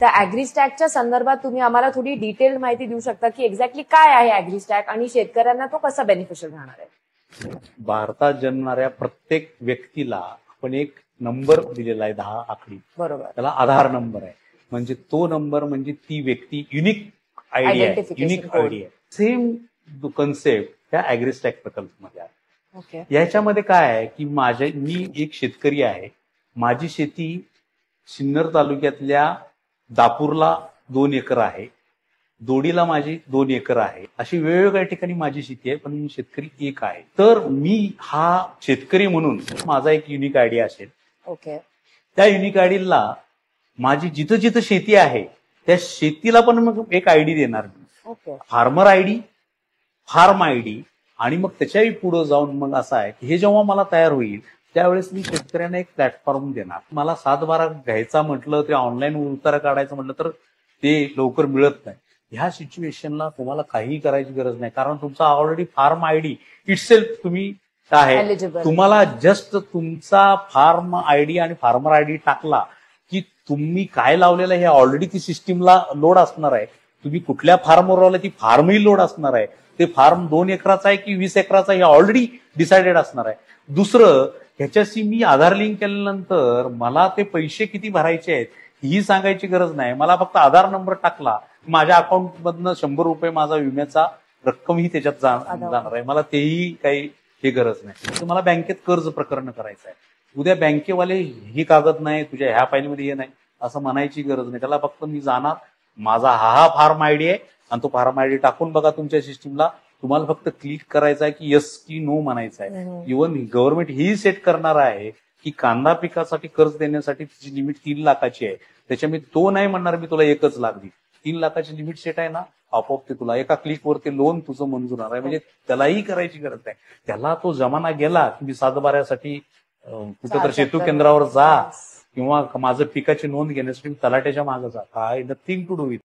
त्या ॲग्रीस्टॅकच्या संदर्भात तुम्ही आम्हाला थोडी डिटेल माहिती देऊ शकता की एक्झॅक्टली काय आहे ॲग्रीस्टॅक आणि शेतकऱ्यांना तो कसा बेनिफिशियल राहणार आहे? भारतात जन्मणाऱ्या प्रत्येक व्यक्तीला आपण एक नंबर दिलेला आहे 10 आकडी, बरोबर. त्याला आधार नंबर आहे. म्हणजे तो नंबर म्हणजे ती व्यक्ती युनिक आयडी आहे, युनिक आयडी आहे. सेम कन्सेप्ट त्या ॲग्रीस्टॅक प्रकल्पामध्ये आहे. ओके. याच्यामध्ये काय आहे की मी एक शेतकरी आहे. माझी शेती सिन्नर तालुक्यातल्या दापूरला 2 एकर आहे, दोडीला माझी 2 एकर आहे. अशी वेगवेगळ्या ठिकाणी माझी शेती आहे, पण मी शेतकरी एक आहे. तर मी हा शेतकरी म्हणून माझा एक युनिक आयडी असेल. ओके. त्या युनिक आयडीला माझी जिथं जिथं शेती आहे त्या शेतीला पण मग एक आयडी देणार मी. Okay. Farmer ID, farm ID आणि मग त्याच्याही पुढे जाऊन मग असं आहे की हे जेव्हा मला तयार होईल त्यावेळेस मी शेतकऱ्यांना एक प्लॅटफॉर्म देणार. मला 7/12 घ्यायचा म्हटलं, ते ऑनलाईन उतारा काढायचं म्हटलं तर ते लवकर मिळत नाही. ह्या सिच्युएशनला तुम्हाला काहीही करायची गरज नाही, कारण तुमचा ऑलरेडी फार्म आयडी इटसेल्फ तुम्ही आहे. तुम्हाला जस्ट तुमचा फार्म आयडी आणि फार्मर आयडी टाकला की तुम्ही काय लावलेलं आहे हे ऑलरेडी ती सिस्टीमला लोड असणार आहे. तुम्ही कुठल्या फार्मवर लावलं ती फार्मही लोड असणार आहे. ते फार्म 2 एकराचा आहे की 20 एकराचा हे ऑलरेडी डिसाइडेड असणार आहे. दुसरं, ह्याच्याशी मी आधार लिंक केल्यानंतर मला ते पैसे किती भरायचे आहेत ही सांगायची गरज नाही. मला फक्त आधार नंबर टाकला, माझ्या अकाउंटमधनं 100 रुपये माझा विम्याचा रक्कमही त्याच्यात जाणार आहे. मला तेही काही हे गरज नाही. तर मला बँकेत कर्ज प्रकरण करायचं आहे, उद्या बँकेवाले ही कागद नाही, तुझ्या ह्या फाईलमध्ये हे नाही असं म्हणायची गरज नाही. त्याला फक्त मी जाणार, माझा हा फार्म आयडी आहे आणि तो फार्म आयडी टाकून बघा तुमच्या सिस्टीमला. तुम्हाला फक्त क्लिक करायचं आहे की येस की नो म्हणायचं आहे. इव्हन गव्हर्नमेंट ही सेट करणार आहे की कांदा पिकासाठी कर्ज देण्यासाठी तिची लिमिट 3 लाखाची आहे. त्याच्यामध्ये तो नाही म्हणणार मी तुला 1 लाख देईल. 3 लाखाची लिमिट सेट आहे ना, आपोआप ते तुला एका क्लिकवर ते लोन तुझं मंजूर होणार आहे. म्हणजे त्यालाही करायची गरज नाही. त्याला तो जमाना गेला की मी 7/12साठी कुठं तर सेतू केंद्रावर जा किंवा माझं पिकाची नोंद घेण्यासाठी तलाट्याच्या मागे जा. काय नथिंग टू डू विथ.